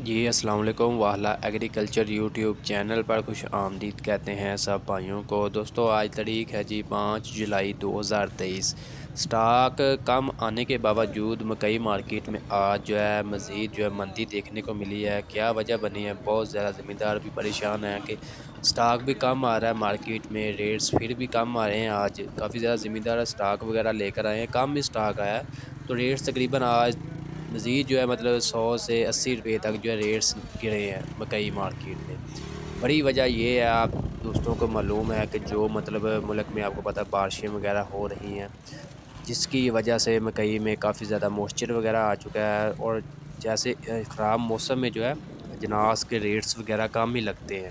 جی السلام علیکم۔ Wahla agriculture YouTube channel پر خوش آمدید کہتے ہیں سب بھائیوں کو۔ دوستو آج تاریخ ہے جی 5 جولائی 2023۔ سٹاک کم آنے کے باوجود مکئی مارکیٹ میں آج مزید مندی دیکھنے کو ملی ہے۔ کیا وجہ بنی ہے؟ بہت زیادہ زمیندار بھی پریشان ہیں کہ سٹاک بھی کم آ رہا ہے مارکیٹ میں، ریٹس پھر بھی کم آ رہے ہیں۔ آج کافی زیادہ زمیندار سٹاک وغیرہ لے کر آئے ہیں، کم بھی سٹاک آیا ہے تو ریٹس تقریباً آج مزید مطلب 100 سے 80 روپے تک ریٹس گرے ہیں مکئی مارکیٹ میں۔ بڑی وجہ یہ ہے، آپ دوستوں کو معلوم ہے کہ جو مطلب ملک میں آپ کو پتہ بارشیں وغیرہ ہو رہی ہیں، جس کی وجہ سے مکئی میں کافی زیادہ موئسچر وغیرہ آ چکا ہے، اور جیسے خراب موسم میں اجناس کے ریٹس وغیرہ کم ہی لگتے ہیں،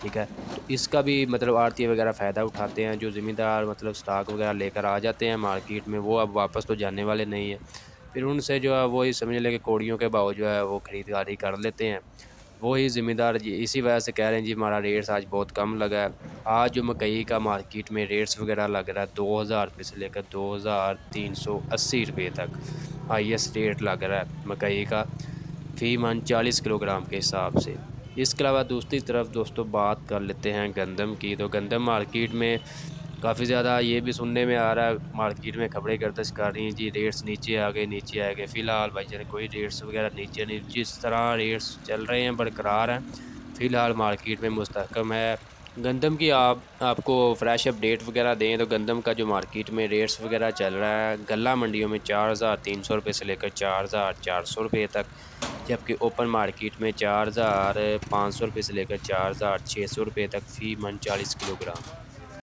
ٹھیک ہے۔ تو اس کا بھی مطلب آڑتی وغیرہ فائدہ اٹھاتے ہیں۔ جو زمیندار مطلب سٹاک وغیرہ لے کر آ جاتے ہیں مارکیٹ میں، وہ اب واپس تو جانے والے نہیں ہیں، پھر ان سے وہی سمجھ لے کہ کوڑیوں کے باؤ وہ خریداری کر لیتے ہیں۔ وہی زمیندار اسی وجہ سے کہہ رہے ہیں جی ہمارا ریٹس آج بہت کم لگا ہے۔ آج جو مکئی کا مارکیٹ میں ریٹس وغیرہ لگ رہا ہے 2000 روپے سے لے کر 2380 روپے تک ہائیسٹ ریٹ لگ رہا ہے مکئی کا، فی من 40 کلو گرام کے حساب سے۔ اس کے علاوہ دوسری طرف دوستوں بات کر لیتے ہیں گندم کی۔ تو گندم مارکیٹ میں کافی زیادہ یہ بھی سننے میں آ رہا ہے، مارکیٹ میں خبریں گردش کر رہی ہیں جی ریٹس نیچے آ گئے۔ فی الحال بھائی جان کوئی ریٹس وغیرہ نیچے نہیں، جس طرح ریٹس چل رہے ہیں برقرار ہیں، فی الحال مارکیٹ میں مستحکم ہے۔ گندم کی آپ کو فریش اپڈیٹ وغیرہ دیں تو گندم کا جو مارکیٹ میں ریٹس وغیرہ چل رہا ہے غلہ منڈیوں میں 4300 روپے سے لے کر 4400 روپے تک، جبکہ اوپن مارکیٹ میں 4500 روپے سے لے کر 4600 روپے تک فی من 40 کلو گرام۔